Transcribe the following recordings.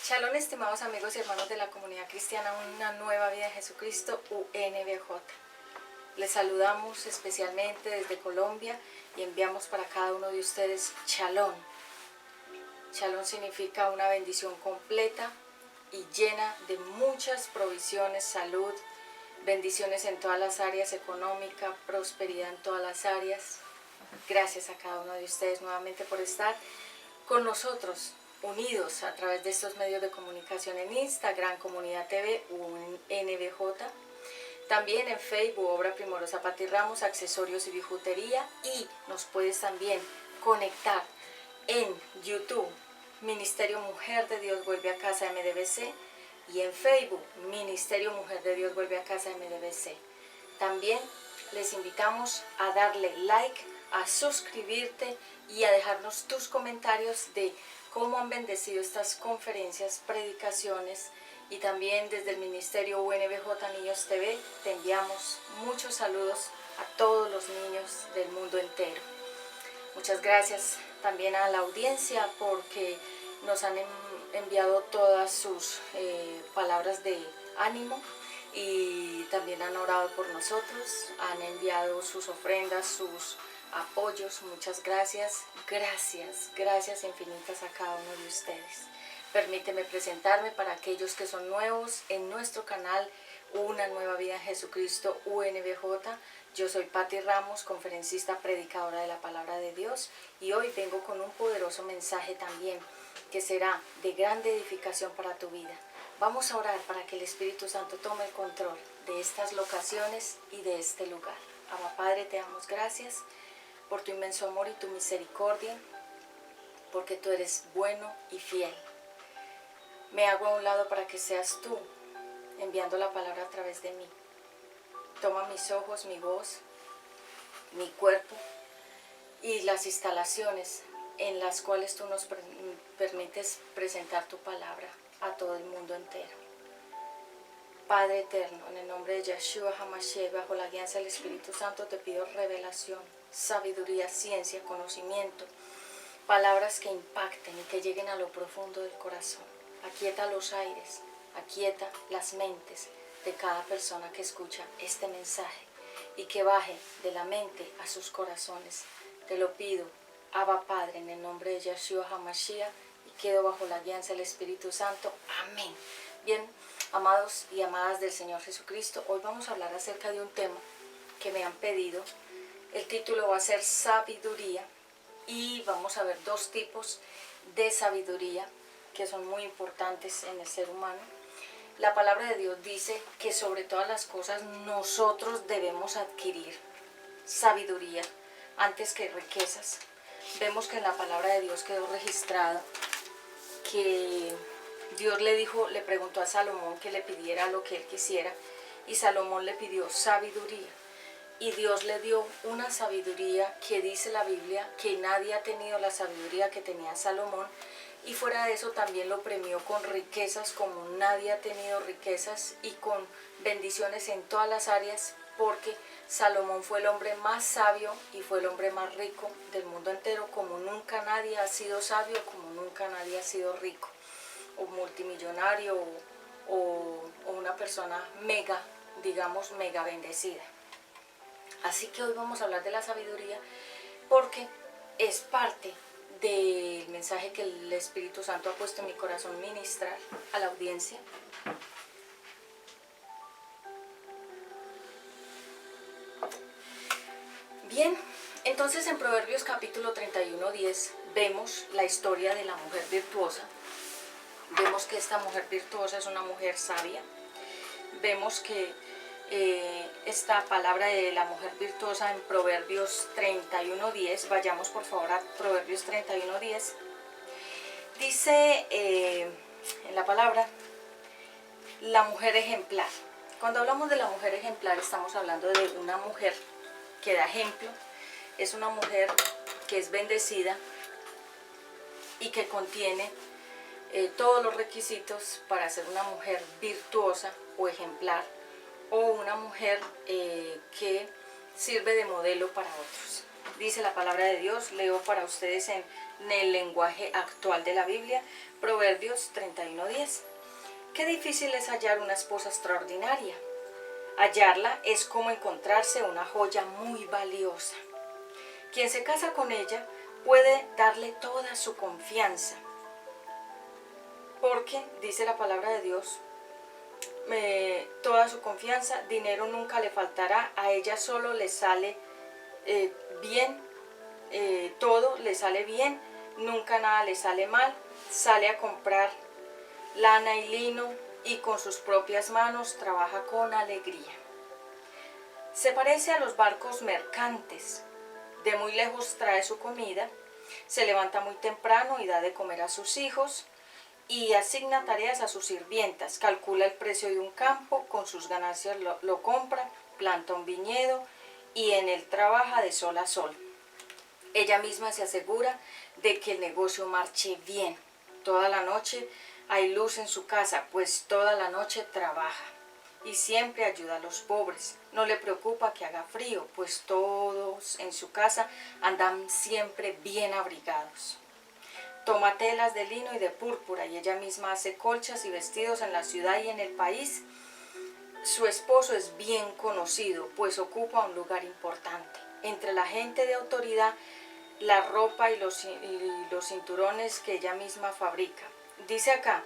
Shalom, estimados amigos y hermanos de la comunidad cristiana, una nueva vida en Jesucristo, UNBJ. Les saludamos especialmente desde Colombia y enviamos para cada uno de ustedes Shalom. Shalom significa una bendición completa y llena de muchas provisiones, salud, bendiciones en todas las áreas, económica, prosperidad en todas las áreas. Gracias a cada uno de ustedes nuevamente por estar con nosotros, unidos a través de estos medios de comunicación en Instagram, Comunidad TV, UNBJ, también en Facebook, Obra Primorosa Pati Ramos, Accesorios y Bijutería, y nos puedes también conectar en YouTube, Ministerio Mujer de Dios Vuelve a Casa MDBC, y en Facebook, Ministerio Mujer de Dios Vuelve a Casa MDBC. También les invitamos a darle like, a suscribirte y a dejarnos tus comentarios de cómo han bendecido estas conferencias, predicaciones, y también desde el Ministerio UNBJ Niños TV te enviamos muchos saludos a todos los niños del mundo entero. Muchas gracias también a la audiencia porque nos han enviado todas sus palabras de ánimo y también han orado por nosotros, han enviado sus ofrendas, sus apoyos. Muchas gracias, gracias infinitas a cada uno de ustedes. Permíteme presentarme para aquellos que son nuevos en nuestro canal Una Nueva Vida en Jesucristo UNBJ. Yo soy Pati Ramos, conferencista, predicadora de la Palabra de Dios, y hoy vengo con un poderoso mensaje también que será de grande edificación para tu vida. Vamos a orar para que el Espíritu Santo tome el control de estas locaciones y de este lugar. Abba Padre, te damos gracias por tu inmenso amor y tu misericordia, porque tú eres bueno y fiel. Me hago a un lado para que seas tú enviando la palabra a través de mí. Toma mis ojos, mi voz, mi cuerpo y las instalaciones en las cuales tú nos permites presentar tu palabra a todo el mundo entero. Padre eterno, en el nombre de Yeshua HaMashiach, bajo la guianza del Espíritu Santo, te pido revelación, sabiduría, ciencia, conocimiento, palabras que impacten y que lleguen a lo profundo del corazón. Aquieta los aires, aquieta las mentes de cada persona que escucha este mensaje y que baje de la mente a sus corazones. Te lo pido, Abba Padre, en el nombre de Yeshua HaMashiach, y quedo bajo la guianza del Espíritu Santo. Amén. Bien, amados y amadas del Señor Jesucristo, hoy vamos a hablar acerca de un tema que me han pedido. El título va a ser sabiduría, y vamos a ver dos tipos de sabiduría que son muy importantes en el ser humano. La palabra de Dios dice que sobre todas las cosas nosotros debemos adquirir sabiduría antes que riquezas. Vemos que en la palabra de Dios quedó registrado que Dios le preguntó a Salomón que le pidiera lo que él quisiera, y Salomón le pidió sabiduría. Y Dios le dio una sabiduría que dice la Biblia que nadie ha tenido la sabiduría que tenía Salomón, y fuera de eso también lo premió con riquezas como nadie ha tenido riquezas, y con bendiciones en todas las áreas, porque Salomón fue el hombre más sabio y fue el hombre más rico del mundo entero, como nunca nadie ha sido sabio, como nunca nadie ha sido rico, o multimillonario, o una persona mega bendecida. Así que hoy vamos a hablar de la sabiduría porque es parte del mensaje que el Espíritu Santo ha puesto en mi corazón ministrar a la audiencia. Bien, entonces en Proverbios capítulo 31:10 vemos la historia de la mujer virtuosa. Vemos que esta mujer virtuosa es una mujer sabia. Vemos que esta palabra de la mujer virtuosa en Proverbios 31:10, vayamos por favor a Proverbios 31:10, dice en la palabra, la mujer ejemplar. Cuando hablamos de la mujer ejemplar estamos hablando de una mujer que da ejemplo, es una mujer que es bendecida y que contiene todos los requisitos para ser una mujer virtuosa o ejemplar, o una mujer que sirve de modelo para otros. Dice la palabra de Dios, leo para ustedes en el lenguaje actual de la Biblia, Proverbios 31:10. Qué difícil es hallar una esposa extraordinaria. Hallarla es como encontrarse una joya muy valiosa. Quien se casa con ella puede darle toda su confianza. Porque, dice la palabra de Dios, toda su confianza, dinero nunca le faltará, a ella solo le sale bien, todo le sale bien, nunca nada le sale mal, sale a comprar lana y lino y con sus propias manos trabaja con alegría. Se parece a los barcos mercantes, de muy lejos trae su comida, se levanta muy temprano y da de comer a sus hijos, y asigna tareas a sus sirvientas, calcula el precio de un campo, con sus ganancias lo compra, planta un viñedo y en él trabaja de sol a sol. Ella misma se asegura de que el negocio marche bien. Toda la noche hay luz en su casa, pues toda la noche trabaja y siempre ayuda a los pobres. No le preocupa que haga frío, pues todos en su casa andan siempre bien abrigados. Toma telas de lino y de púrpura y ella misma hace colchas y vestidos en la ciudad y en el país. Su esposo es bien conocido, pues ocupa un lugar importante. Entre la gente de autoridad, la ropa y los cinturones que ella misma fabrica. Dice acá,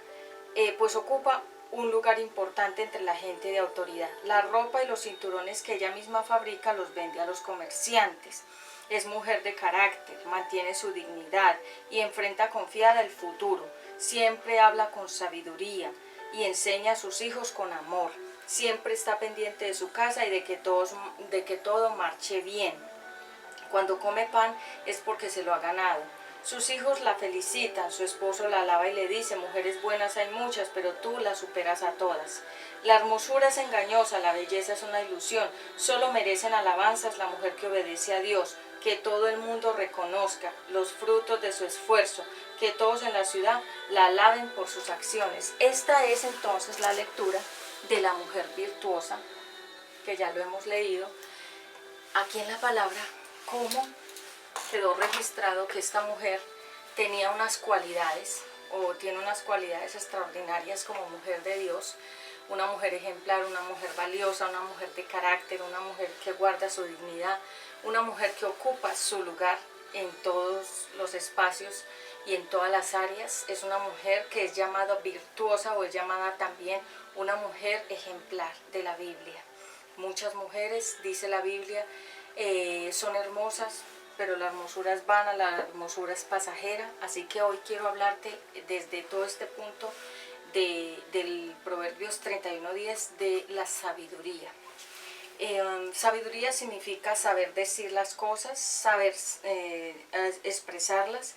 pues ocupa un lugar importante entre la gente de autoridad. La ropa y los cinturones que ella misma fabrica los vende a los comerciantes. Es mujer de carácter, mantiene su dignidad y enfrenta confiada el futuro. Siempre habla con sabiduría y enseña a sus hijos con amor. Siempre está pendiente de su casa y de que todo marche bien. Cuando come pan es porque se lo ha ganado. Sus hijos la felicitan, su esposo la alaba y le dice, mujeres buenas hay muchas, pero tú las superas a todas. La hermosura es engañosa, la belleza es una ilusión, solo merecen alabanzas la mujer que obedece a Dios, que todo el mundo reconozca los frutos de su esfuerzo, que todos en la ciudad la alaben por sus acciones. Esta es entonces la lectura de la mujer virtuosa, que ya lo hemos leído, aquí en la palabra, cómo quedó registrado que esta mujer tenía unas cualidades o tiene unas cualidades extraordinarias como mujer de Dios, una mujer ejemplar, una mujer valiosa, una mujer de carácter, una mujer que guarda su dignidad, una mujer que ocupa su lugar en todos los espacios y en todas las áreas. Es una mujer que es llamada virtuosa o es llamada también una mujer ejemplar de la Biblia. Muchas mujeres, dice la Biblia, son hermosas, pero la hermosura es vana, la hermosura es pasajera. Así que hoy quiero hablarte desde todo este punto del Proverbios 31:10 de la sabiduría. Sabiduría significa saber decir las cosas, saber expresarlas,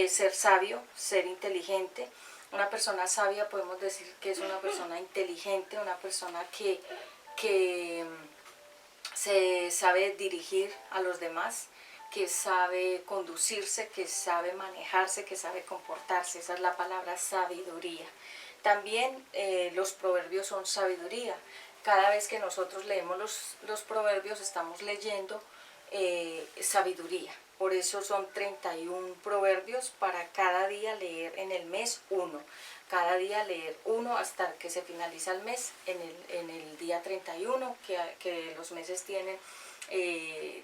ser sabio, ser inteligente. Una persona sabia podemos decir que es una persona inteligente, una persona que se sabe dirigir a los demás, que sabe conducirse, que sabe manejarse, que sabe comportarse. Esa es la palabra sabiduría. También los proverbios son sabiduría. Cada vez que nosotros leemos los proverbios estamos leyendo sabiduría. Por eso son 31 proverbios para cada día leer en el mes uno. Cada día leer uno hasta que se finaliza el mes en el día 31, que los meses tienen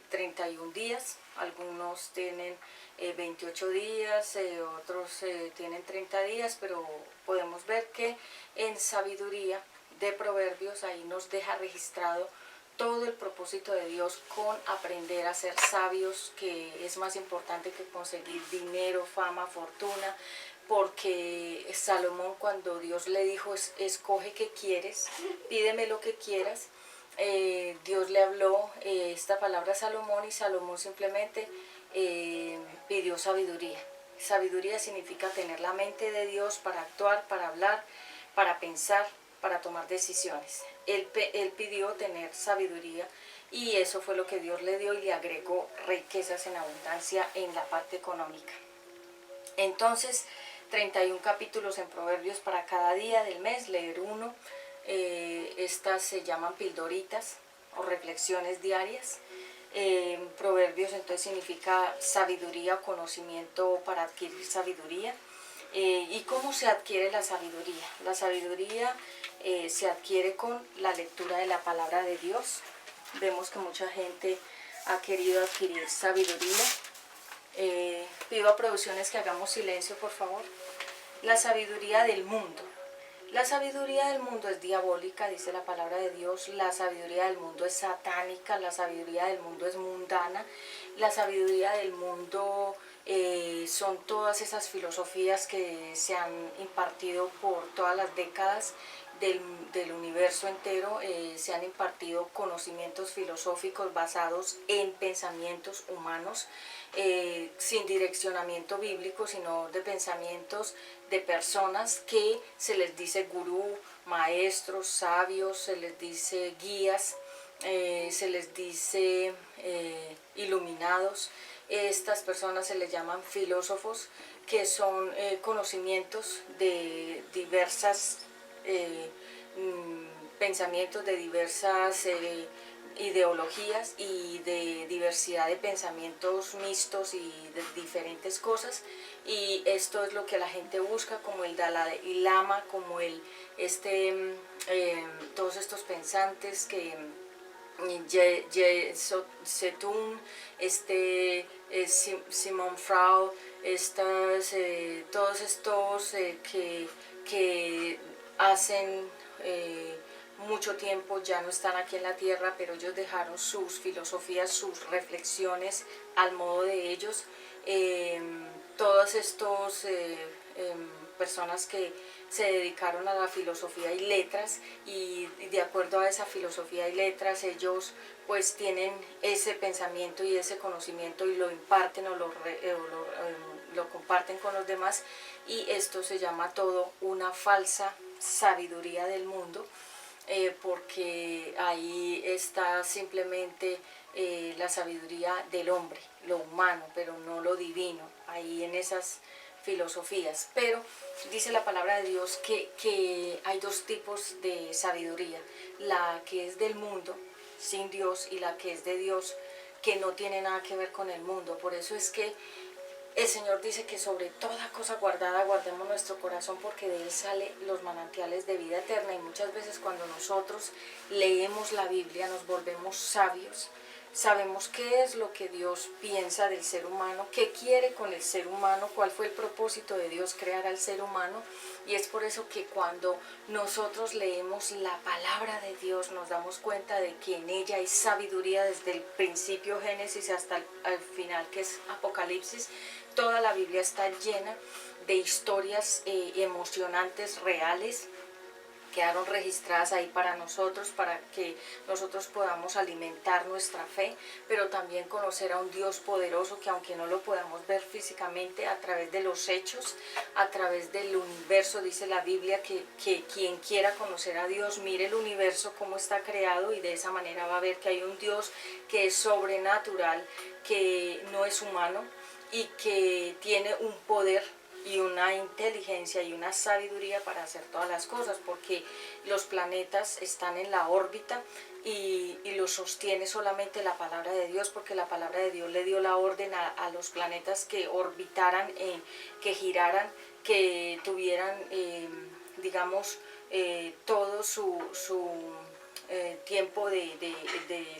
31 días. Algunos tienen 28 días, otros tienen 30 días, pero podemos ver que en sabiduría de proverbios ahí nos deja registrado todo el propósito de Dios con aprender a ser sabios, que es más importante que conseguir dinero, fama, fortuna, porque Salomón, cuando Dios le dijo, escoge qué quieres, pídeme lo que quieras, Dios le habló esta palabra a Salomón y Salomón simplemente pidió sabiduría. Sabiduría significa tener la mente de Dios para actuar, para hablar, para pensar, para tomar decisiones. Él pidió tener sabiduría y eso fue lo que Dios le dio y le agregó riquezas en abundancia en la parte económica. Entonces, 31 capítulos en Proverbios para cada día del mes, leer uno. Estas se llaman pildoritas o reflexiones diarias. Proverbios entonces significa sabiduría o conocimiento para adquirir sabiduría. ¿Y cómo se adquiere la sabiduría? La sabiduría se adquiere con la lectura de la palabra de Dios. Vemos que mucha gente ha querido adquirir sabiduría. Pido a producciones que hagamos silencio, por favor. La sabiduría del mundo. La sabiduría del mundo es diabólica, dice la palabra de Dios. La sabiduría del mundo es satánica, la sabiduría del mundo es mundana. La sabiduría del mundo son todas esas filosofías que se han impartido por todas las décadas del universo entero. Se han impartido conocimientos filosóficos basados en pensamientos humanos, sin direccionamiento bíblico, sino de pensamientos de personas que se les dice gurú, maestros, sabios, se les dice guías, se les dice iluminados. Estas personas se les llaman filósofos, que son conocimientos de diversas pensamientos, de diversas ideologías y de diversidad de pensamientos mixtos y de diferentes cosas, y esto es lo que la gente busca, como el Dalai Lama, como todos estos pensantes que Zedong, Simon Freud, todos estos que hacen mucho tiempo ya no están aquí en la tierra, pero ellos dejaron sus filosofías, sus reflexiones al modo de ellos. Todas estas personas que se dedicaron a la filosofía y letras, y de acuerdo a esa filosofía y letras ellos pues tienen ese pensamiento y ese conocimiento y lo imparten o lo comparten con los demás, y esto se llama todo una falsa sabiduría del mundo, porque ahí está simplemente la sabiduría del hombre, lo humano, pero no lo divino, ahí en esas filosofías. Pero dice la palabra de Dios que hay dos tipos de sabiduría: la que es del mundo, sin Dios, y la que es de Dios, que no tiene nada que ver con el mundo. Por eso es que el Señor dice que sobre toda cosa guardada guardemos nuestro corazón, porque de él salen los manantiales de vida eterna. Y muchas veces cuando nosotros leemos la Biblia nos volvemos sabios, sabemos qué es lo que Dios piensa del ser humano, qué quiere con el ser humano, cuál fue el propósito de Dios crear al ser humano. Y es por eso que cuando nosotros leemos la palabra de Dios nos damos cuenta de que en ella hay sabiduría desde el principio, Génesis, hasta el final, que es Apocalipsis. Toda la Biblia está llena de historias emocionantes, reales, quedaron registradas ahí para nosotros, para que nosotros podamos alimentar nuestra fe, pero también conocer a un Dios poderoso que, aunque no lo podamos ver físicamente, a través de los hechos, a través del universo, dice la Biblia que quien quiera conocer a Dios mire el universo cómo está creado, y de esa manera va a ver que hay un Dios que es sobrenatural, que no es humano y que tiene un poder y una inteligencia y una sabiduría para hacer todas las cosas, porque los planetas están en la órbita y los sostiene solamente la palabra de Dios, porque la palabra de Dios le dio la orden a los planetas que orbitaran, que giraran, que tuvieran, digamos, todo su tiempo de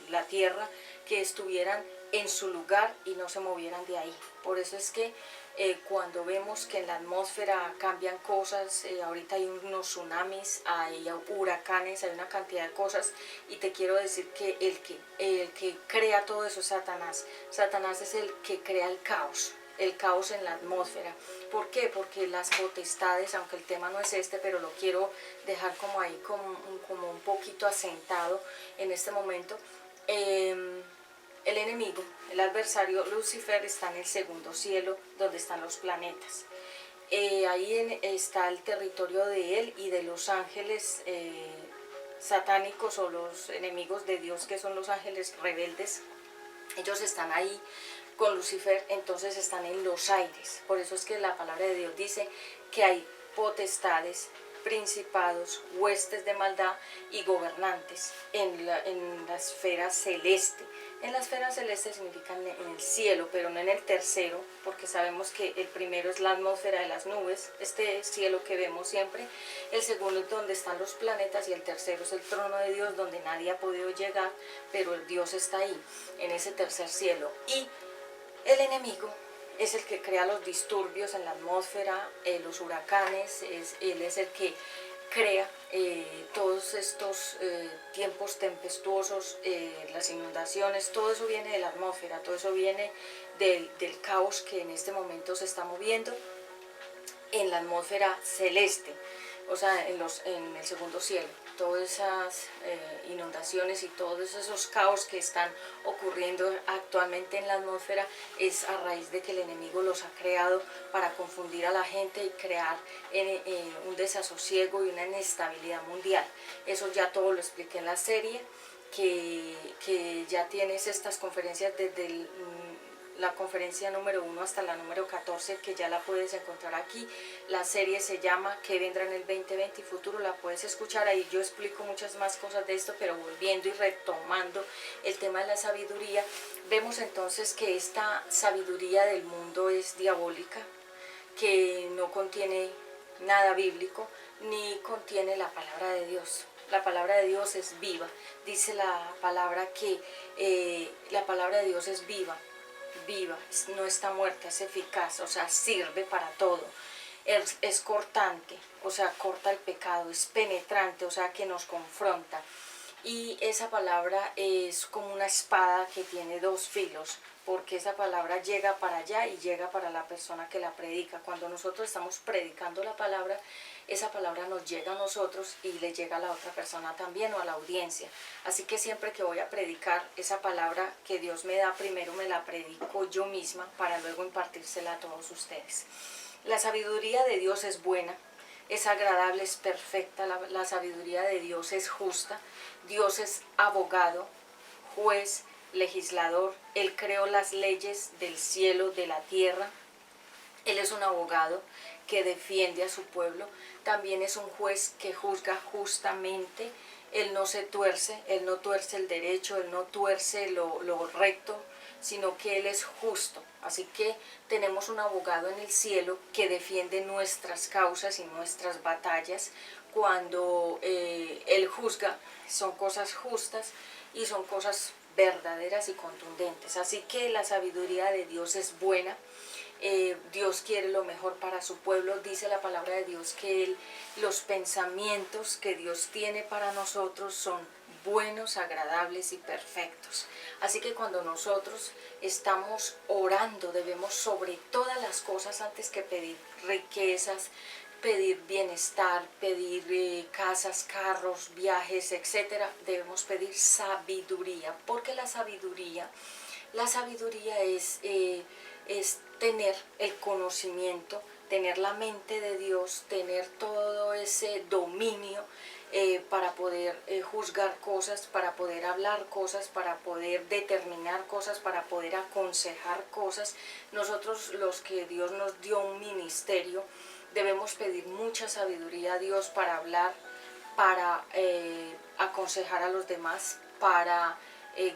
la Tierra, que estuvieran en su lugar y no se movieran de ahí. Por eso es que cuando vemos que en la atmósfera cambian cosas, ahorita hay unos tsunamis, hay huracanes, hay una cantidad de cosas, y te quiero decir que el que crea todo eso es Satanás. Satanás es el que crea el caos en la atmósfera. ¿Por qué? Porque las potestades, aunque el tema no es este, pero lo quiero dejar como ahí, como un poquito asentado en este momento. El enemigo, el adversario Lucifer, está en el segundo cielo, donde están los planetas. Ahí está el territorio de él y de los ángeles satánicos, o los enemigos de Dios, que son los ángeles rebeldes. Ellos están ahí con Lucifer, entonces están en los aires. Por eso es que la palabra de Dios dice que hay potestades, principados, huestes de maldad y gobernantes en la esfera celeste. En la esfera celeste significa en el cielo, pero no en el tercero, porque sabemos que el primero es la atmósfera de las nubes, este cielo que vemos siempre. El segundo es donde están los planetas y el tercero es el trono de Dios, donde nadie ha podido llegar, pero el Dios está ahí, en ese tercer cielo. Y el enemigo es el que crea los disturbios en la atmósfera, los huracanes, él es el que crea todos estos tiempos tempestuosos, las inundaciones, todo eso viene de la atmósfera, todo eso viene del caos que en este momento se está moviendo en la atmósfera celeste, o sea, en el segundo cielo. Todas esas inundaciones y todos esos caos que están ocurriendo actualmente en la atmósfera es a raíz de que el enemigo los ha creado para confundir a la gente y crear un desasosiego y una inestabilidad mundial. Eso ya todo lo expliqué en la serie, que ya tienes estas conferencias desde la conferencia número 1 hasta la número 14, que ya la puedes encontrar aquí. La serie se llama ¿Qué vendrá en el 2020 y futuro? La puedes escuchar, ahí yo explico muchas más cosas de esto, pero volviendo y retomando el tema de la sabiduría, vemos entonces que esta sabiduría del mundo es diabólica, que no contiene nada bíblico, ni contiene la palabra de Dios. La palabra de Dios es viva, dice la palabra que la palabra de Dios es viva, no está muerta, es eficaz, o sea, sirve para todo. Es cortante, o sea, corta el pecado, es penetrante, o sea, que nos confronta. Y esa palabra es como una espada que tiene dos filos, porque esa palabra llega para allá y llega para la persona que la predica. Cuando nosotros estamos predicando la palabra, esa palabra nos llega a nosotros y le llega a la otra persona también, o a la audiencia. Así que siempre que voy a predicar esa palabra que Dios me da, primero me la predico yo misma para luego impartírsela a todos ustedes. La sabiduría de Dios es buena, es agradable, es perfecta. La sabiduría de Dios es justa. Dios es abogado, juez, legislador. Él creó las leyes del cielo, de la tierra. Él es un abogado que defiende a su pueblo. También es un juez que juzga justamente. Él no se tuerce, Él no tuerce el derecho, Él no tuerce lo recto, sino que Él es justo. Así que tenemos un abogado en el cielo que defiende nuestras causas y nuestras batallas. Cuando Él juzga, son cosas justas y son cosas verdaderas y contundentes. Así que la sabiduría de Dios es buena. Dios quiere lo mejor para su pueblo. Dice la palabra de Dios que los pensamientos que Dios tiene para nosotros son buenos, agradables y perfectos. Así que cuando nosotros estamos orando, debemos sobre todas las cosas, antes que pedir riquezas, pedir bienestar, pedir casas, carros, viajes, etcétera, debemos pedir sabiduría, porque la sabiduría es tener el conocimiento, tener la mente de Dios, tener todo ese dominio para poder juzgar cosas, para poder hablar cosas, para poder determinar cosas, para poder aconsejar cosas. Nosotros, los que Dios nos dio un ministerio, debemos pedir mucha sabiduría a Dios para hablar, para aconsejar a los demás, para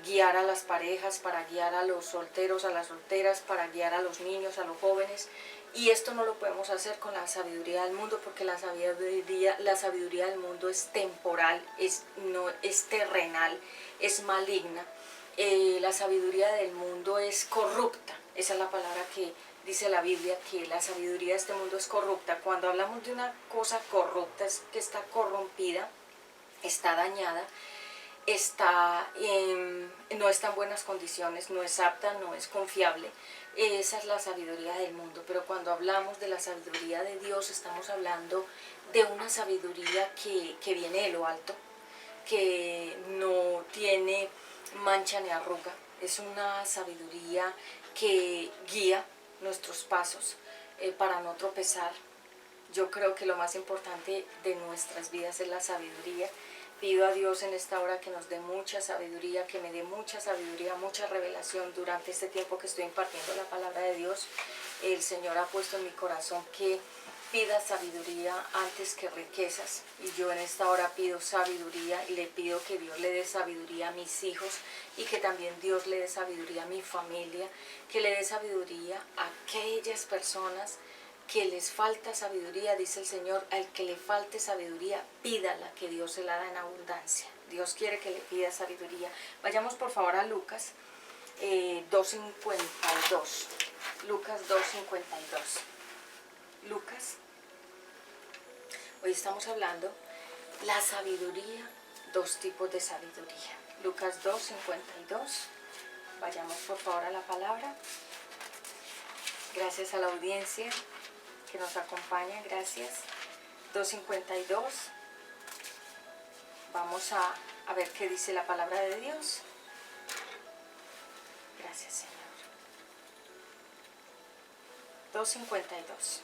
guiar a las parejas, para guiar a los solteros, a las solteras, para guiar a los niños, a los jóvenes. Y esto no lo podemos hacer con la sabiduría del mundo, porque la sabiduría del mundo es temporal, no es terrenal, es maligna. La sabiduría del mundo es corrupta. Esa es la palabra que dice la Biblia, que la sabiduría de este mundo es corrupta. Cuando hablamos de una cosa corrupta, es que está corrompida, está dañada, no está en buenas condiciones, no es apta, no es confiable. Esa es la sabiduría del mundo. Pero cuando hablamos de la sabiduría de Dios, estamos hablando de una sabiduría que viene de lo alto, que no tiene mancha ni arruga. Es una sabiduría que guía nuestros pasos para no tropezar. Yo creo que lo más importante de nuestras vidas es la sabiduría. Pido a Dios en esta hora que nos dé mucha sabiduría, que me dé mucha sabiduría, mucha revelación durante este tiempo que estoy impartiendo la palabra de Dios. El Señor ha puesto en mi corazón que pida sabiduría antes que riquezas, y yo en esta hora pido sabiduría y le pido que Dios le dé sabiduría a mis hijos y que también Dios le dé sabiduría a mi familia, que le dé sabiduría a aquellas personas que les falta sabiduría. Dice el Señor, al que le falte sabiduría, pídala, que Dios se la da en abundancia. Dios quiere que le pida sabiduría. Vayamos por favor a Lucas 2:52. Lucas 2:52. Lucas, hoy estamos hablando la sabiduría, dos tipos de sabiduría. Lucas 2:52. Vayamos por favor a la palabra. Gracias a la audiencia que nos acompaña, gracias. 2:52. Vamos a ver qué dice la palabra de Dios. Gracias, Señor. 2:52.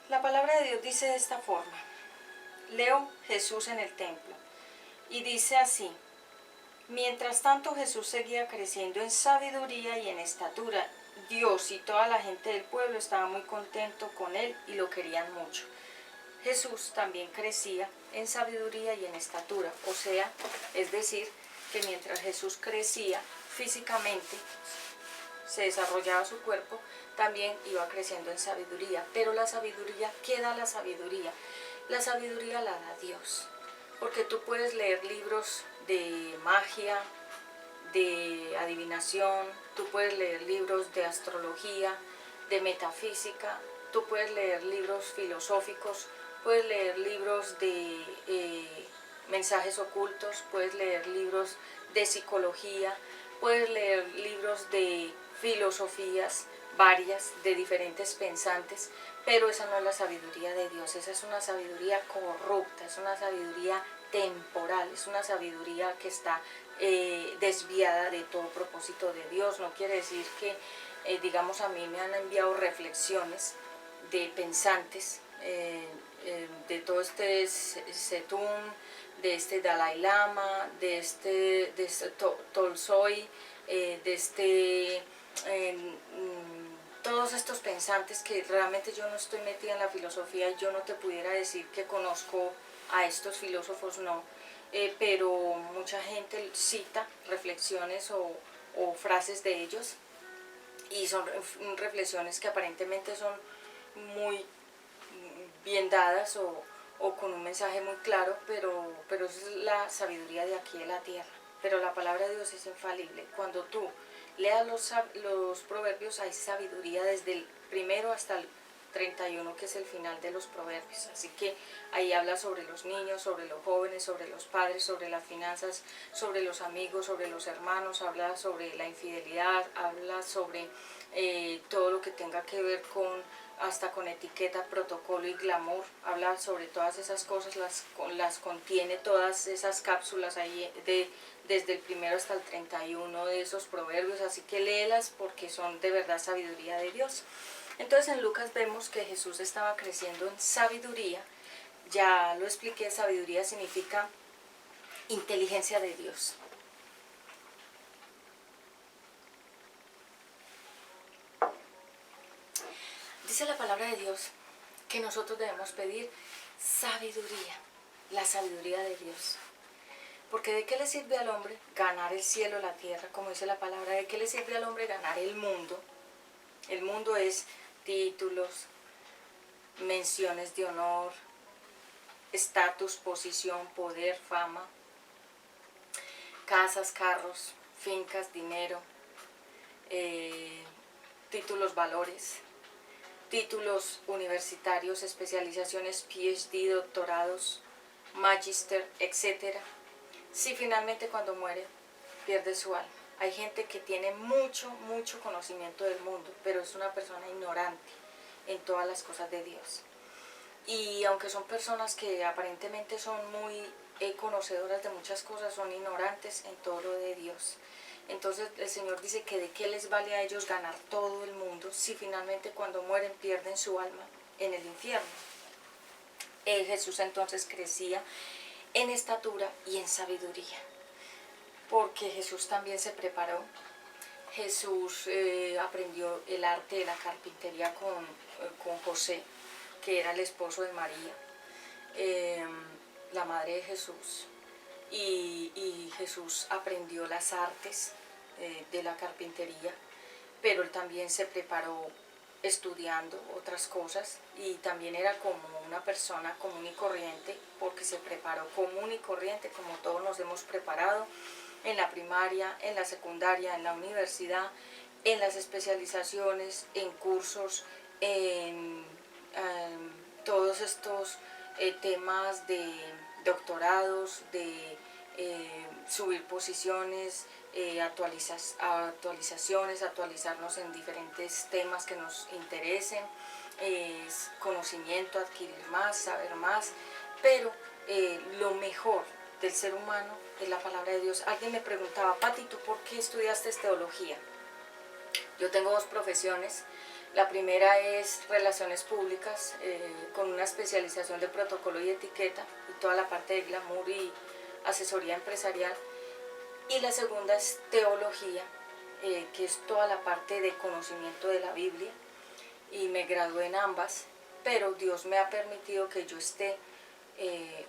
La palabra de Dios dice de esta forma. Leo Jesús en el templo. Y dice así: mientras tanto Jesús seguía creciendo en sabiduría y en estatura. Dios y toda la gente del pueblo estaba muy contento con él y lo querían mucho. Jesús también crecía en sabiduría y en estatura. O sea, es decir, que mientras Jesús crecía físicamente, se desarrollaba su cuerpo, también iba creciendo en sabiduría. Pero la sabiduría, ¿qué da la sabiduría? La sabiduría la da Dios. Porque tú puedes leer libros de magia, de adivinación, tú puedes leer libros de astrología, de metafísica, tú puedes leer libros filosóficos, puedes leer libros de mensajes ocultos, puedes leer libros de psicología, puedes leer libros de filosofías varias, de diferentes pensantes, pero esa no es la sabiduría de Dios. Esa es una sabiduría corrupta, es una sabiduría temporal, es una sabiduría que está desviada de todo propósito de Dios. No quiere decir que, digamos, a mí me han enviado reflexiones de pensantes, de todo este Zetún, de este Dalai Lama, de este Tolstoy, todos estos pensantes, que realmente yo no estoy metida en la filosofía y yo no te pudiera decir que conozco a estos filósofos, no, pero mucha gente cita reflexiones o frases de ellos, y son reflexiones que aparentemente son muy bien dadas o con un mensaje muy claro, pero esa es la sabiduría de aquí de la tierra. Pero la palabra de Dios es infalible. Cuando tú leas los proverbios, hay sabiduría desde el primero hasta el 31, que es el final de los proverbios. Así que ahí habla sobre los niños, sobre los jóvenes, sobre los padres, sobre las finanzas, sobre los amigos, sobre los hermanos, habla sobre la infidelidad, habla sobre todo lo que tenga que ver hasta con etiqueta, protocolo y glamour. Habla sobre todas esas cosas, las contiene todas esas cápsulas ahí desde el primero hasta el 31 de esos proverbios. Así que léelas porque son de verdad sabiduría de Dios. Entonces en Lucas vemos que Jesús estaba creciendo en sabiduría. Ya lo expliqué, sabiduría significa inteligencia de Dios. Dice la palabra de Dios que nosotros debemos pedir sabiduría, la sabiduría de Dios. Porque ¿de qué le sirve al hombre ganar el cielo, la tierra? Como dice la palabra, ¿de qué le sirve al hombre ganar el mundo? El mundo es títulos, menciones de honor, estatus, posición, poder, fama, casas, carros, fincas, dinero, títulos, valores, títulos universitarios, especializaciones, PhD, doctorados, magister, etc. Si finalmente cuando muere pierde su alma. Hay gente que tiene mucho conocimiento del mundo, pero es una persona ignorante en todas las cosas de Dios. Y aunque son personas que aparentemente son muy conocedoras de muchas cosas, son ignorantes en todo lo de Dios. Entonces el Señor dice que de qué les vale a ellos ganar todo el mundo si finalmente cuando mueren pierden su alma en el infierno. Jesús entonces crecía en estatura y en sabiduría, porque Jesús también se preparó Jesús aprendió el arte de la carpintería con José, que era el esposo de María, la madre de Jesús, y Jesús aprendió las artes de la carpintería, pero él también se preparó estudiando otras cosas y también era como una persona común y corriente, porque se preparó común y corriente como todos nos hemos preparado en la primaria, en la secundaria, en la universidad, en las especializaciones, en cursos, en todos estos temas de doctorados, de subir posiciones, actualizaciones, actualizarnos en diferentes temas que nos interesen, conocimiento, adquirir más, saber más, pero lo mejor del ser humano es la palabra de Dios. Alguien me preguntaba, Pati, ¿tú por qué estudiaste teología? Yo tengo dos profesiones. La primera es Relaciones Públicas, con una especialización de protocolo y etiqueta y toda la parte de glamour y asesoría empresarial. Y la segunda es Teología, que es toda la parte de conocimiento de la Biblia. Y me gradué en ambas, pero Dios me ha permitido que yo esté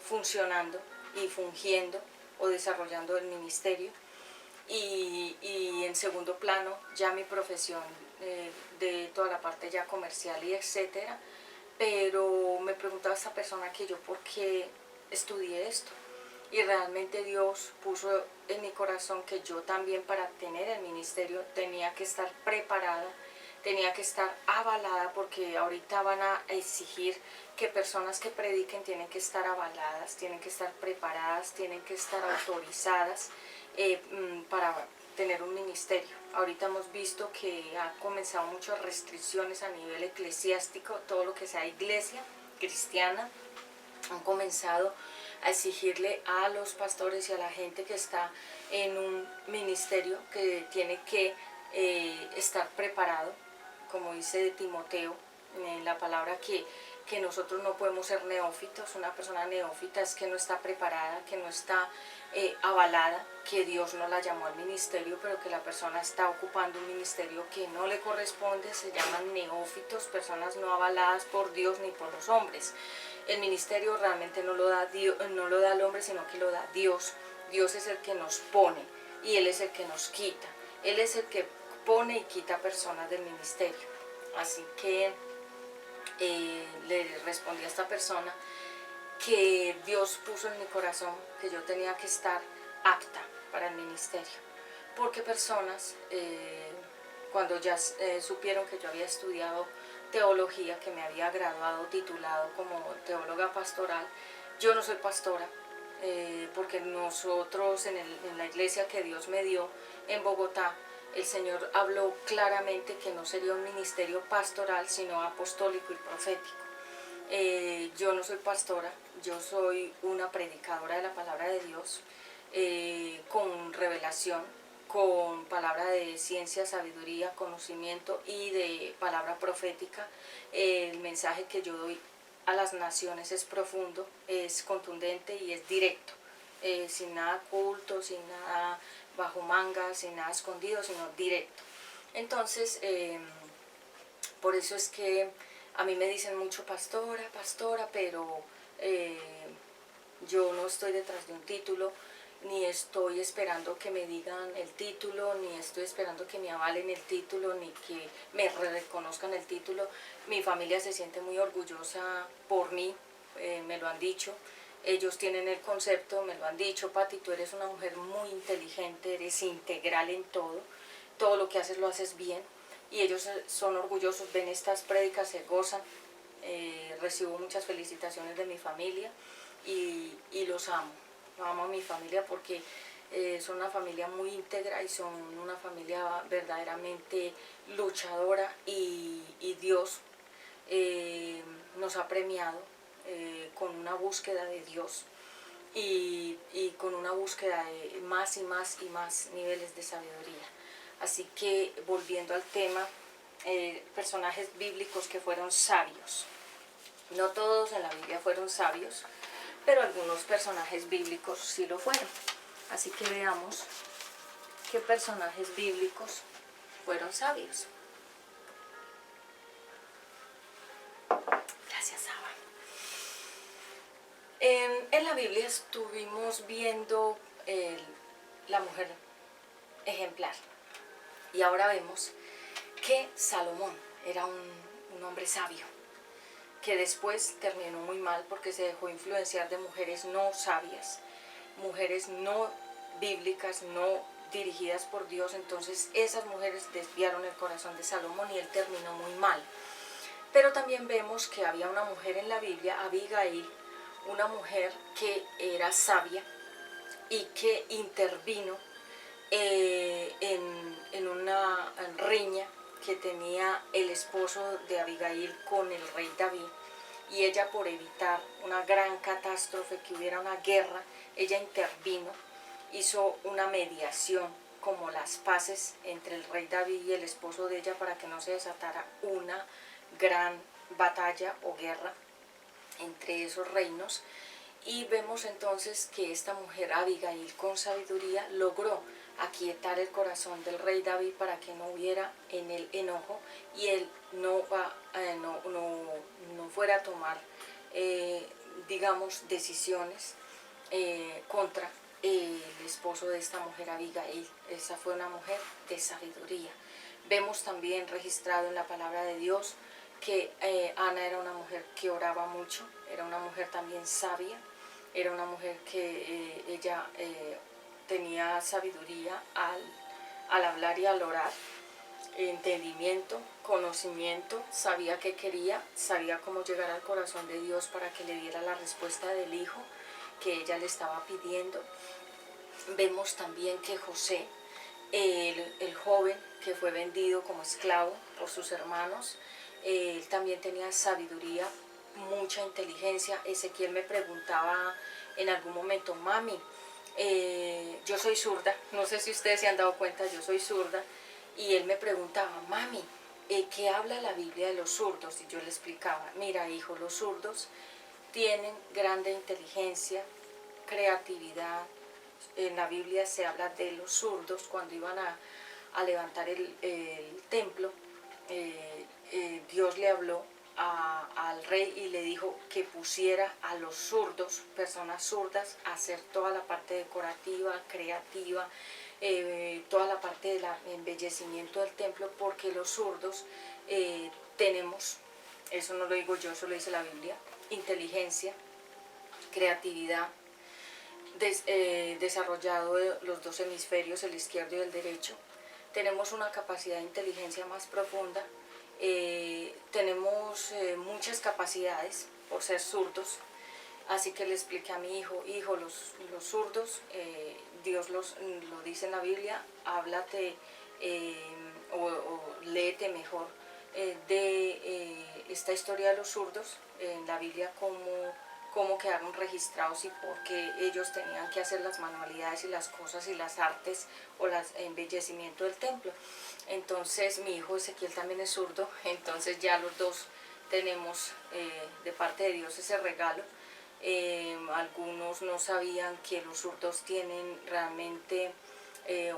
funcionando y fungiendo o desarrollando el ministerio. Y en segundo plano ya mi profesión de toda la parte ya comercial y etcétera, pero me preguntaba esta persona que yo por qué estudié esto, y realmente Dios puso en mi corazón que yo también para tener el ministerio tenía que estar preparada, tenía que estar avalada, porque ahorita van a exigir que personas que prediquen tienen que estar avaladas, tienen que estar preparadas, tienen que estar autorizadas para tener un ministerio. Ahorita hemos visto que ha comenzado muchas restricciones a nivel eclesiástico, todo lo que sea iglesia cristiana, han comenzado a exigirle a los pastores y a la gente que está en un ministerio que tiene que estar preparado, como dice Timoteo, en la palabra que nosotros no podemos ser neófitos. Una persona neófita es que no está preparada, que no está avalada, que Dios no la llamó al ministerio, pero que la persona está ocupando un ministerio que no le corresponde. Se llaman neófitos, personas no avaladas por Dios ni por los hombres. El ministerio realmente no lo da Dios, no lo da el hombre, sino que lo da Dios. Dios es el que nos pone y Él es el que nos quita. Él es el que pone y quita personas del ministerio. Así que le respondí a esta persona que Dios puso en mi corazón que yo tenía que estar apta para el ministerio, porque personas cuando ya supieron que yo había estudiado teología, que me había graduado, titulado como teóloga pastoral, yo no soy pastora, porque nosotros en la iglesia que Dios me dio en Bogotá, el Señor habló claramente que no sería un ministerio pastoral, sino apostólico y profético. Yo no soy pastora, yo soy una predicadora de la palabra de Dios, con revelación, con palabra de ciencia, sabiduría, conocimiento y de palabra profética. El mensaje que yo doy a las naciones es profundo, es contundente y es directo, sin nada oculto, sin nada bajo manga, sin nada escondido, sino directo. Entonces, por eso es que a mí me dicen mucho pastora, pastora, pero yo no estoy detrás de un título, ni estoy esperando que me digan el título, ni estoy esperando que me avalen el título, ni que me reconozcan el título. Mi familia se siente muy orgullosa por mí, me lo han dicho. Ellos tienen el concepto, me lo han dicho, Pati, tú eres una mujer muy inteligente, eres integral en todo lo que haces lo haces bien, y ellos son orgullosos, ven estas prédicas, se gozan, recibo muchas felicitaciones de mi familia y los amo a mi familia porque son una familia muy íntegra y son una familia verdaderamente luchadora, y Dios nos ha premiado con una búsqueda de Dios y con una búsqueda de más y más y más niveles de sabiduría. Así que, volviendo al tema, personajes bíblicos que fueron sabios. No todos en la Biblia fueron sabios, pero algunos personajes bíblicos sí lo fueron. Así que veamos qué personajes bíblicos fueron sabios. Gracias, Abba. En la Biblia estuvimos viendo la mujer ejemplar. Y ahora vemos que Salomón era un hombre sabio, que después terminó muy mal porque se dejó influenciar de mujeres no sabias, mujeres no bíblicas, no dirigidas por Dios. Entonces esas mujeres desviaron el corazón de Salomón y él terminó muy mal. Pero también vemos que había una mujer en la Biblia, Abigail, una mujer que era sabia y que intervino en una riña que tenía el esposo de Abigail con el rey David, y ella, por evitar una gran catástrofe, que hubiera una guerra, ella intervino, hizo una mediación, como las paces entre el rey David y el esposo de ella, para que no se desatara una gran batalla o guerra entre esos reinos. Y vemos entonces que esta mujer Abigail, con sabiduría, logró aquietar el corazón del rey David para que no hubiera en él enojo y él no fuera a tomar digamos decisiones contra el esposo de esta mujer Abigail. Esa fue una mujer de sabiduría. Vemos también registrado en la palabra de Dios que Ana era una mujer que oraba mucho, era una mujer también sabia, era una mujer que ella tenía sabiduría al hablar y al orar, entendimiento, conocimiento, sabía qué quería, sabía cómo llegar al corazón de Dios para que le diera la respuesta del hijo que ella le estaba pidiendo. Vemos también que José, el joven que fue vendido como esclavo por sus hermanos, él también tenía sabiduría, mucha inteligencia. Ezequiel me preguntaba en algún momento: mami, yo soy zurda, no sé si ustedes se han dado cuenta, yo soy zurda, y él me preguntaba: mami, ¿qué habla la Biblia de los zurdos? Y yo le explicaba: mira, hijo, los zurdos tienen grande inteligencia, creatividad. En la Biblia se habla de los zurdos cuando iban a levantar el templo. Dios le habló al rey y le dijo que pusiera a los zurdos, personas zurdas, a hacer toda la parte decorativa, creativa, toda la parte del embellecimiento del templo, porque los zurdos tenemos, eso no lo digo yo, eso lo dice la Biblia, inteligencia, creatividad, desarrollado los dos hemisferios, el izquierdo y el derecho. Tenemos una capacidad de inteligencia más profunda, tenemos muchas capacidades por ser zurdos. Así que le expliqué a mi hijo: hijo, los zurdos, Dios lo dice en la Biblia, háblate o léete mejor de esta historia de los zurdos en la Biblia, cómo quedaron registrados y por qué ellos tenían que hacer las manualidades y las cosas y las artes o el embellecimiento del templo. Entonces mi hijo Ezequiel también es zurdo, entonces ya los dos tenemos de parte de Dios ese regalo. Algunos no sabían que los zurdos tienen realmente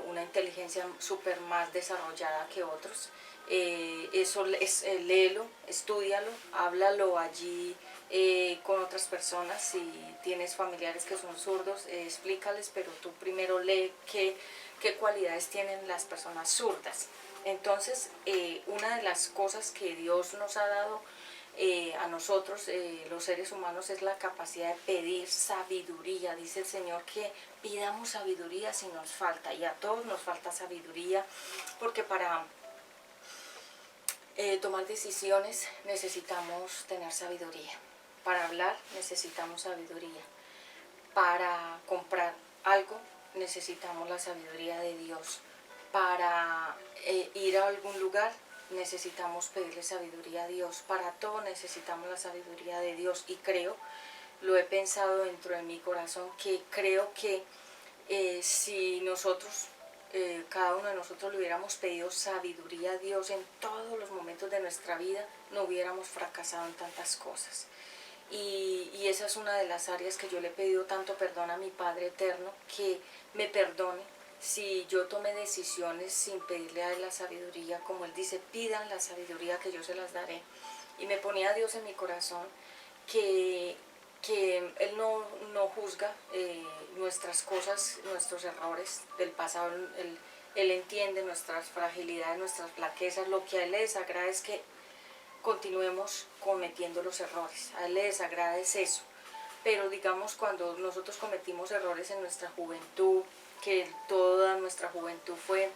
una inteligencia súper más desarrollada que otros. Eso léelo, estúdialo, háblalo allí con otras personas. Si tienes familiares que son zurdos, explícales, pero tú primero lee qué cualidades tienen las personas zurdas. Entonces, una de las cosas que Dios nos ha dado a nosotros, los seres humanos, es la capacidad de pedir sabiduría. Dice el Señor que pidamos sabiduría si nos falta, y a todos nos falta sabiduría, porque para tomar decisiones necesitamos tener sabiduría. Para hablar necesitamos sabiduría. Para comprar algo necesitamos la sabiduría de Dios. Para ir a algún lugar necesitamos pedirle sabiduría a Dios. Para todo necesitamos la sabiduría de Dios. Y creo, lo he pensado dentro de mi corazón, que creo que si nosotros, cada uno de nosotros, le hubiéramos pedido sabiduría a Dios en todos los momentos de nuestra vida, no hubiéramos fracasado en tantas cosas. Y esa es una de las áreas que yo le he pedido tanto perdón a mi Padre Eterno, que me perdone si yo tomé decisiones sin pedirle a Él la sabiduría, como Él dice, pidan la sabiduría que yo se las daré. Y me ponía a Dios en mi corazón que Él no juzga nuestras cosas, nuestros errores del pasado. Él entiende nuestras fragilidades, nuestras flaquezas. Lo que a Él le desagrada es que continuemos cometiendo los errores. A Él le desagrada es eso. Pero digamos, cuando nosotros cometimos errores en nuestra juventud, que toda nuestra juventud fue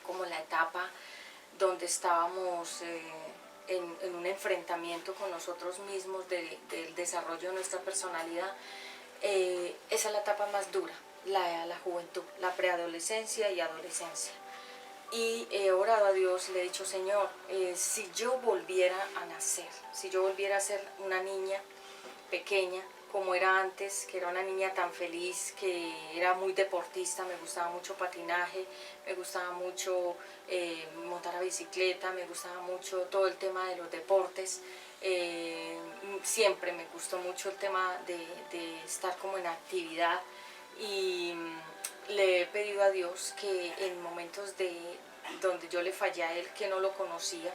como la etapa donde estábamos en un enfrentamiento con nosotros mismos del desarrollo de nuestra personalidad, esa es la etapa más dura, la juventud, la preadolescencia y adolescencia. Y he orado a Dios, le he dicho, Señor, si yo volviera a nacer, si yo volviera a ser una niña pequeña, como era antes, que era una niña tan feliz, que era muy deportista, me gustaba mucho patinaje, me gustaba mucho montar a bicicleta, me gustaba mucho todo el tema de los deportes, siempre me gustó mucho el tema de estar como en actividad, y le he pedido a Dios que en momentos donde yo le fallé a Él, que no lo conocía,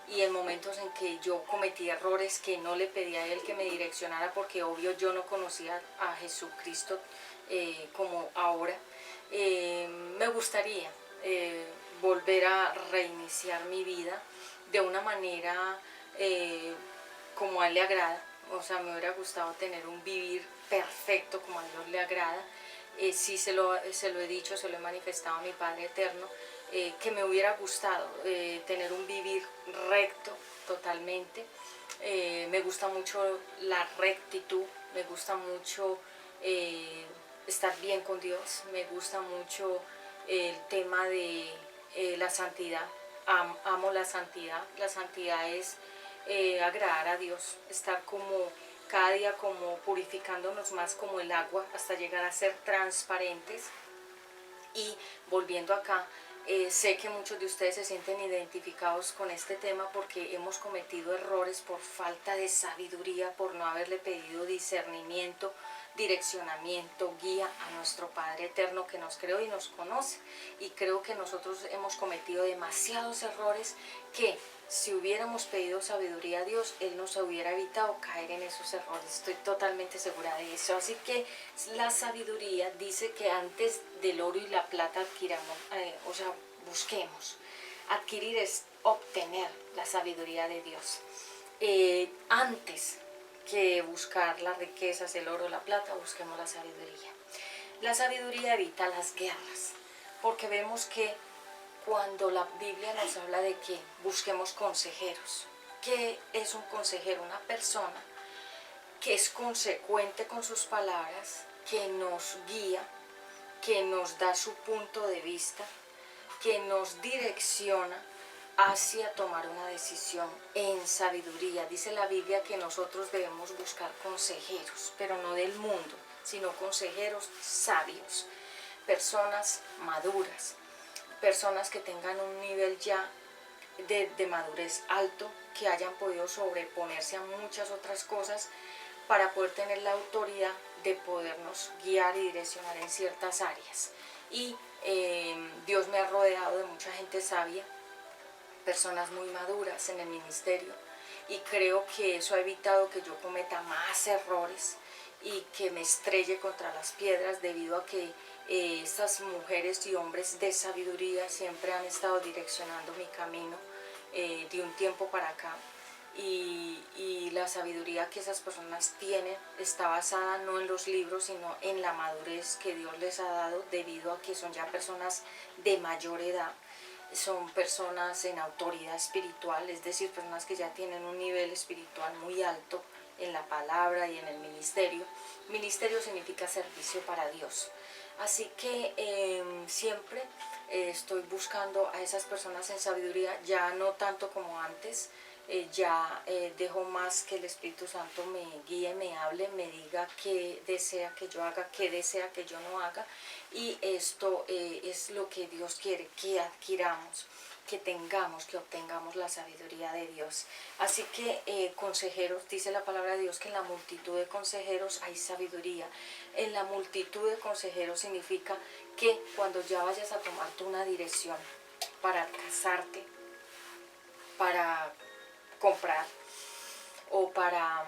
y en momentos en que yo cometí errores que no le pedí a Él que me direccionara, porque obvio yo no conocía a Jesucristo como ahora, me gustaría volver a reiniciar mi vida de una manera como a Él le agrada. O sea, me hubiera gustado tener un vivir perfecto como a Dios le agrada. Sí se lo he dicho, se lo he manifestado a mi Padre Eterno, que me hubiera gustado tener un vivir recto totalmente. Me gusta mucho la rectitud, me gusta mucho estar bien con Dios, me gusta mucho el tema de la santidad. Amo la santidad. La santidad es agradar a Dios, estar como cada día como purificándonos más como el agua hasta llegar a ser transparentes. Y volviendo acá, sé que muchos de ustedes se sienten identificados con este tema porque hemos cometido errores por falta de sabiduría, por no haberle pedido discernimiento, direccionamiento, guía a nuestro Padre Eterno que nos creó y nos conoce. Y creo que nosotros hemos cometido demasiados errores que si hubiéramos pedido sabiduría a Dios, Él nos hubiera evitado caer en esos errores. Estoy totalmente segura de eso. Así que la sabiduría dice que antes del oro y la plata adquiramos, busquemos. Adquirir es obtener la sabiduría de Dios. Antes que buscar las riquezas, el oro, la plata, busquemos la sabiduría. La sabiduría evita las guerras, porque vemos que cuando la Biblia nos habla de que busquemos consejeros, ¿qué es un consejero? Una persona que es consecuente con sus palabras, que nos guía, que nos da su punto de vista, que nos direcciona hacia tomar una decisión en sabiduría. Dice la Biblia que nosotros debemos buscar consejeros, pero no del mundo, sino consejeros sabios, personas maduras, personas que tengan un nivel ya de madurez alto, que hayan podido sobreponerse a muchas otras cosas para poder tener la autoridad de podernos guiar y direccionar en ciertas áreas. Y Dios me ha rodeado de mucha gente sabia, personas muy maduras en el ministerio, y creo que eso ha evitado que yo cometa más errores y que me estrelle contra las piedras, debido a que estas mujeres y hombres de sabiduría siempre han estado direccionando mi camino de un tiempo para acá. Y la sabiduría que esas personas tienen está basada no en los libros, sino en la madurez que Dios les ha dado, debido a que son ya personas de mayor edad, son personas en autoridad espiritual, es decir, personas que ya tienen un nivel espiritual muy alto en la palabra y en el ministerio. Ministerio significa servicio para Dios. Así que siempre estoy buscando a esas personas en sabiduría, ya no tanto como antes. Ya dejo más que el Espíritu Santo me guíe, me hable, me diga qué desea que yo haga, qué desea que yo no haga. Y esto es lo que Dios quiere, que adquiramos. que obtengamos la sabiduría de Dios. Así que consejeros, dice la palabra de Dios que en la multitud de consejeros hay sabiduría. En la multitud de consejeros significa que cuando ya vayas a tomarte una dirección para casarte, para comprar o para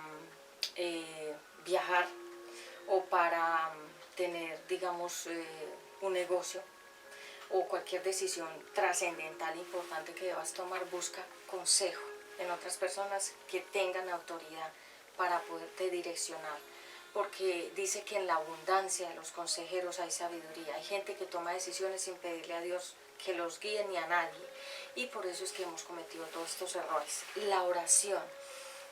viajar o para tener, digamos, un negocio o cualquier decisión trascendental importante que debas tomar, busca consejo en otras personas que tengan autoridad para poderte direccionar, porque dice que en la abundancia de los consejeros hay sabiduría. Hay gente que toma decisiones sin pedirle a Dios que los guíe ni a nadie, y por eso es que hemos cometido todos estos errores. La oración,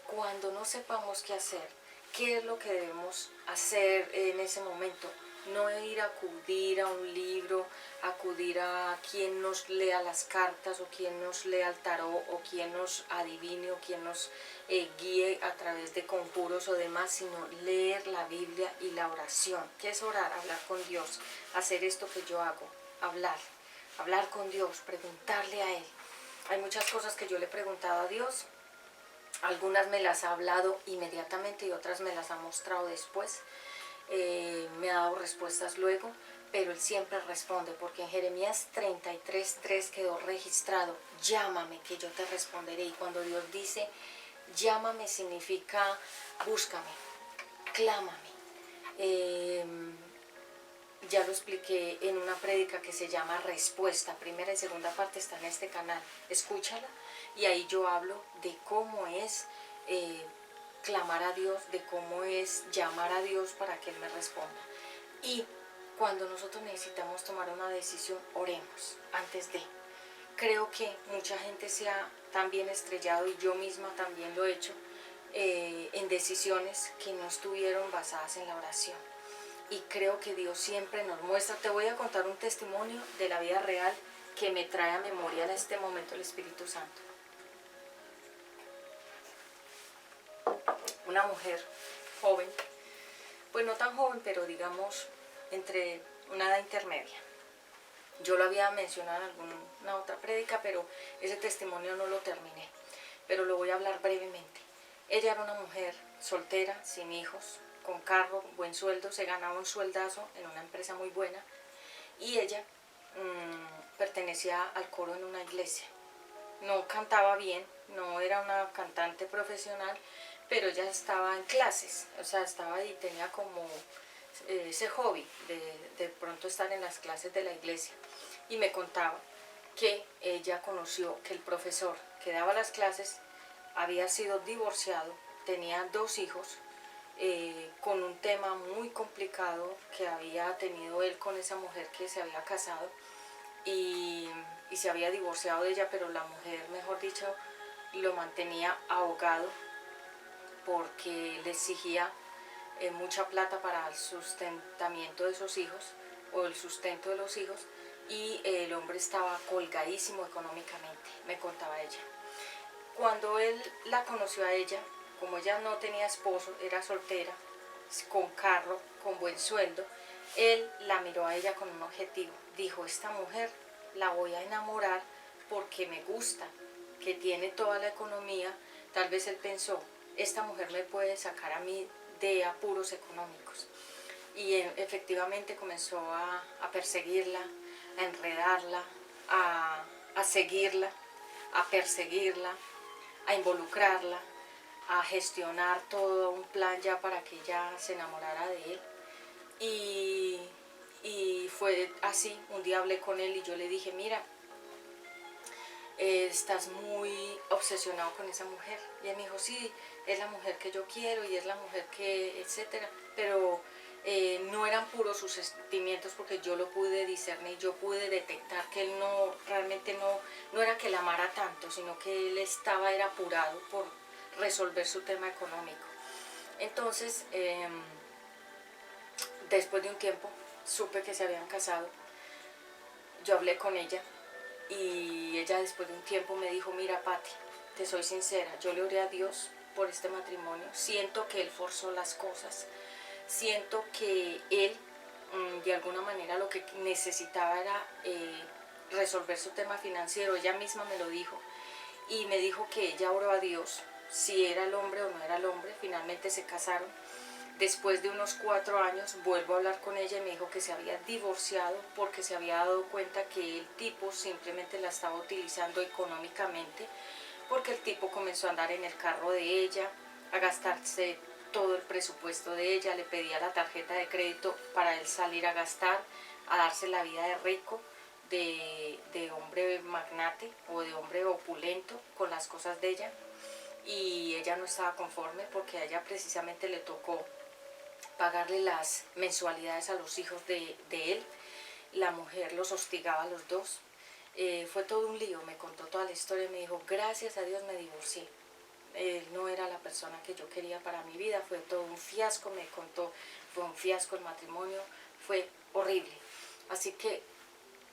cuando no sepamos qué hacer, qué es lo que debemos hacer en ese momento, no ir a acudir a un libro, acudir a quien nos lea las cartas o quien nos lea el tarot o quien nos adivine o quien nos guíe a través de conjuros o demás, sino leer la Biblia y la oración. ¿Qué es orar? Hablar con Dios, hacer esto que yo hago, hablar con Dios, preguntarle a Él. Hay muchas cosas que yo le he preguntado a Dios, algunas me las ha hablado inmediatamente y otras me las ha mostrado después. Me ha dado respuestas luego, pero Él siempre responde, porque en Jeremías 33:3 quedó registrado: llámame que yo te responderé. Y cuando Dios dice llámame, significa búscame, clámame. Ya lo expliqué en una prédica que se llama Respuesta, primera y segunda parte está en este canal, escúchala, y ahí yo hablo de cómo es clamar a Dios, de cómo es llamar a Dios para que Él me responda. Y cuando nosotros necesitamos tomar una decisión, oremos antes de. Creo que mucha gente se ha también estrellado, y yo misma también lo he hecho, en decisiones que no estuvieron basadas en la oración. Y creo que Dios siempre nos muestra. Te voy a contar un testimonio de la vida real que me trae a memoria en este momento el Espíritu Santo. Una mujer joven, pues no tan joven, pero digamos entre una edad intermedia. Yo lo había mencionado en alguna otra prédica, pero ese testimonio no lo terminé, pero lo voy a hablar brevemente. Ella era una mujer soltera, sin hijos, con carro, buen sueldo, se ganaba un sueldazo en una empresa muy buena, y ella pertenecía al coro en una iglesia. No cantaba bien, no era una cantante profesional, pero ella estaba en clases, o sea, estaba ahí, tenía como ese hobby de pronto estar en las clases de la iglesia. Y me contaba que ella conoció que el profesor que daba las clases había sido divorciado, tenía 2 hijos, con un tema muy complicado que había tenido él con esa mujer que se había casado, y se había divorciado de ella, pero la mujer, mejor dicho, lo mantenía ahogado porque le exigía mucha plata para el sustentamiento de sus hijos o el sustento de los hijos, y el hombre estaba colgadísimo económicamente, me contaba ella. Cuando él la conoció a ella, como ella no tenía esposo, era soltera, con carro, con buen sueldo, él la miró a ella con un objetivo. Dijo: esta mujer la voy a enamorar porque me gusta, que tiene toda la economía. Tal vez él pensó: esta mujer me puede sacar a mí de apuros económicos. Y efectivamente comenzó a perseguirla, a enredarla, a seguirla, a perseguirla, a involucrarla, a gestionar todo un plan ya para que ella se enamorara de él. Y fue así. Un día hablé con él y yo le dije: mira, estás muy obsesionado con esa mujer. Y él me dijo: sí, es la mujer que yo quiero y es la mujer que, etcétera. Pero no eran puros sus sentimientos, porque yo lo pude discernir, yo pude detectar que él realmente no era que la amara tanto, sino que él era apurado por resolver su tema económico. Entonces, después de un tiempo, supe que se habían casado. Yo hablé con ella y ella, después de un tiempo, me dijo: mira, Pati, te soy sincera, yo le oré a Dios por este matrimonio. Siento que él forzó las cosas. Siento que él, de alguna manera, lo que necesitaba era resolver su tema financiero. Ella misma me lo dijo y me dijo que ella oró a Dios si era el hombre o no era el hombre. Finalmente se casaron. Después de unos 4 años vuelvo a hablar con ella y me dijo que se había divorciado porque se había dado cuenta que el tipo simplemente la estaba utilizando económicamente, porque el tipo comenzó a andar en el carro de ella, a gastarse todo el presupuesto de ella, le pedía la tarjeta de crédito para él salir a gastar, a darse la vida de rico, de hombre magnate o de hombre opulento con las cosas de ella. Y ella no estaba conforme porque a ella precisamente le tocó pagarle las mensualidades a los hijos de él. La mujer los hostigaba a los dos. Fue todo un lío, me contó toda la historia y me dijo, gracias a Dios me divorcié. Él no era la persona que yo quería para mi vida, fue todo un fiasco, me contó, fue un fiasco el matrimonio, fue horrible. Así que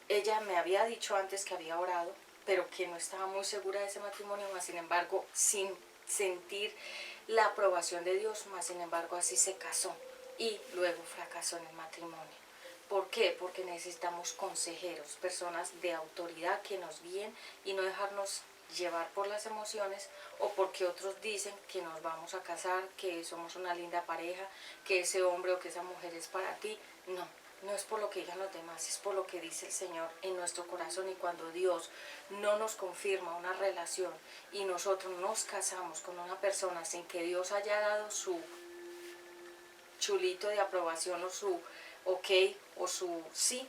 ella me había dicho antes que había orado, pero que no estaba muy segura de ese matrimonio, más sin embargo, sin sentir la aprobación de Dios, más sin embargo, así se casó y luego fracasó en el matrimonio. ¿Por qué? Porque necesitamos consejeros, personas de autoridad que nos guíen y no dejarnos llevar por las emociones o porque otros dicen que nos vamos a casar, que somos una linda pareja, que ese hombre o que esa mujer es para ti. No, no es por lo que digan los demás, es por lo que dice el Señor en nuestro corazón. Y cuando Dios no nos confirma una relación y nosotros nos casamos con una persona sin que Dios haya dado su chulito de aprobación o su ok o su sí,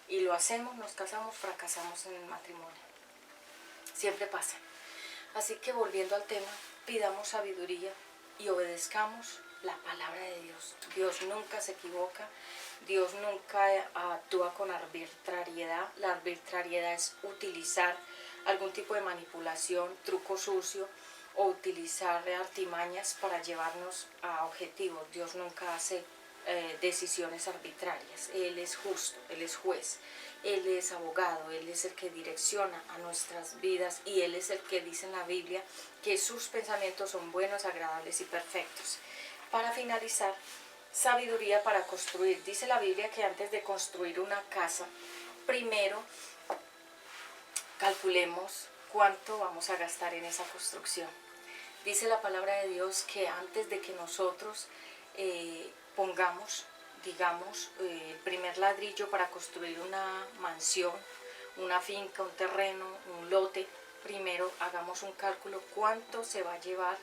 y lo hacemos, nos casamos, fracasamos en el matrimonio. Siempre pasa. Así que volviendo al tema, pidamos sabiduría y obedezcamos la palabra de Dios. Dios nunca se equivoca, Dios nunca actúa con arbitrariedad. La arbitrariedad es utilizar algún tipo de manipulación, truco sucio, o utilizar artimañas para llevarnos a objetivos. Dios nunca hace decisiones arbitrarias. Él es justo, Él es juez, Él es abogado, Él es el que direcciona a nuestras vidas y Él es el que dice en la Biblia que sus pensamientos son buenos, agradables y perfectos. Para finalizar, sabiduría para construir. Dice la Biblia que antes de construir una casa, primero calculemos cuánto vamos a gastar en esa construcción. Dice la palabra de Dios que antes de que nosotros pongamos, digamos, el primer ladrillo para construir una mansión, una finca, un terreno, un lote, primero hagamos un cálculo cuánto se va a llevar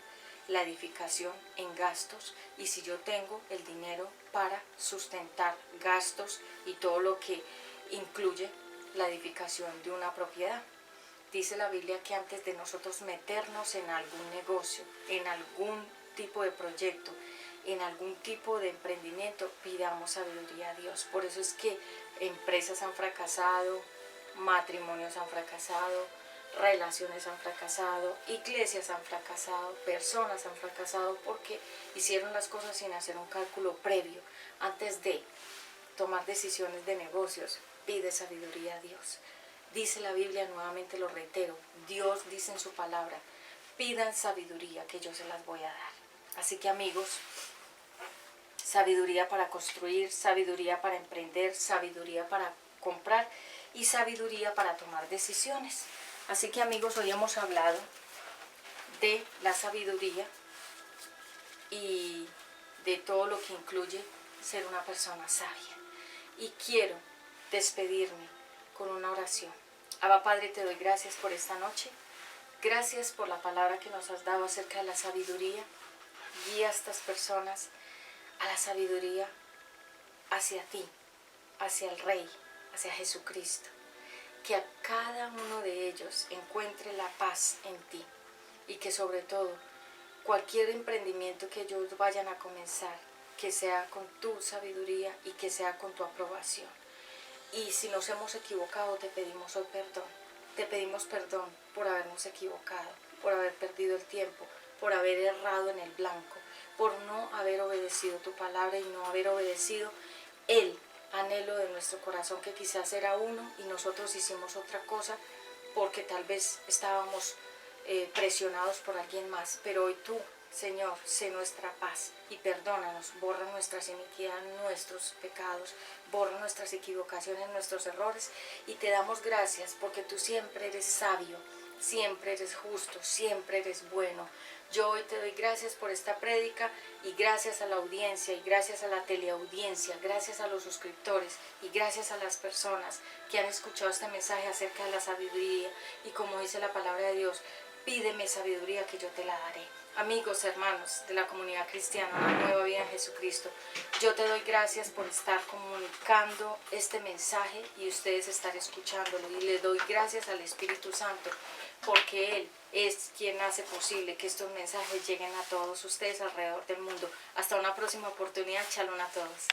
la edificación en gastos y si yo tengo el dinero para sustentar gastos y todo lo que incluye la edificación de una propiedad. Dice la Biblia que antes de nosotros meternos en algún negocio, en algún tipo de proyecto, en algún tipo de emprendimiento, pidamos sabiduría a Dios. Por eso es que empresas han fracasado, matrimonios han fracasado, relaciones han fracasado, iglesias han fracasado, personas han fracasado porque hicieron las cosas sin hacer un cálculo previo. Antes de tomar decisiones de negocios, pide sabiduría a Dios. Dice la Biblia, nuevamente lo reitero, Dios dice en su palabra, pidan sabiduría que yo se las voy a dar. Así que amigos, sabiduría para construir, sabiduría para emprender, sabiduría para comprar y sabiduría para tomar decisiones. Así que amigos, hoy hemos hablado de la sabiduría y de todo lo que incluye ser una persona sabia. Y quiero despedirme con una oración. Abba Padre, te doy gracias por esta noche. Gracias por la palabra que nos has dado acerca de la sabiduría. Guía a estas personas a la sabiduría hacia ti, hacia el Rey, hacia Jesucristo. Que a cada uno de ellos encuentre la paz en ti y que sobre todo cualquier emprendimiento que ellos vayan a comenzar, que sea con tu sabiduría y que sea con tu aprobación. Y si nos hemos equivocado, te pedimos hoy perdón. Te pedimos perdón por habernos equivocado, por haber perdido el tiempo, por haber errado en el blanco, por no haber obedecido tu palabra y no haber obedecido el anhelo de nuestro corazón, que quizás era uno y nosotros hicimos otra cosa porque tal vez estábamos presionados por alguien más. Pero hoy tú Señor, sé nuestra paz y perdónanos, borra nuestras iniquidades, nuestros pecados, borra nuestras equivocaciones, nuestros errores, y te damos gracias porque tú siempre eres sabio, siempre eres justo, siempre eres bueno. Yo hoy te doy gracias por esta prédica y gracias a la audiencia y gracias a la teleaudiencia, gracias a los suscriptores y gracias a las personas que han escuchado este mensaje acerca de la sabiduría, y como dice la palabra de Dios, pídeme sabiduría que yo te la daré. Amigos, hermanos de la comunidad cristiana, una nueva vida en Jesucristo, yo te doy gracias por estar comunicando este mensaje y ustedes estar escuchándolo, y le doy gracias al Espíritu Santo porque Él es quien hace posible que estos mensajes lleguen a todos ustedes alrededor del mundo. Hasta una próxima oportunidad. Shalom a todos.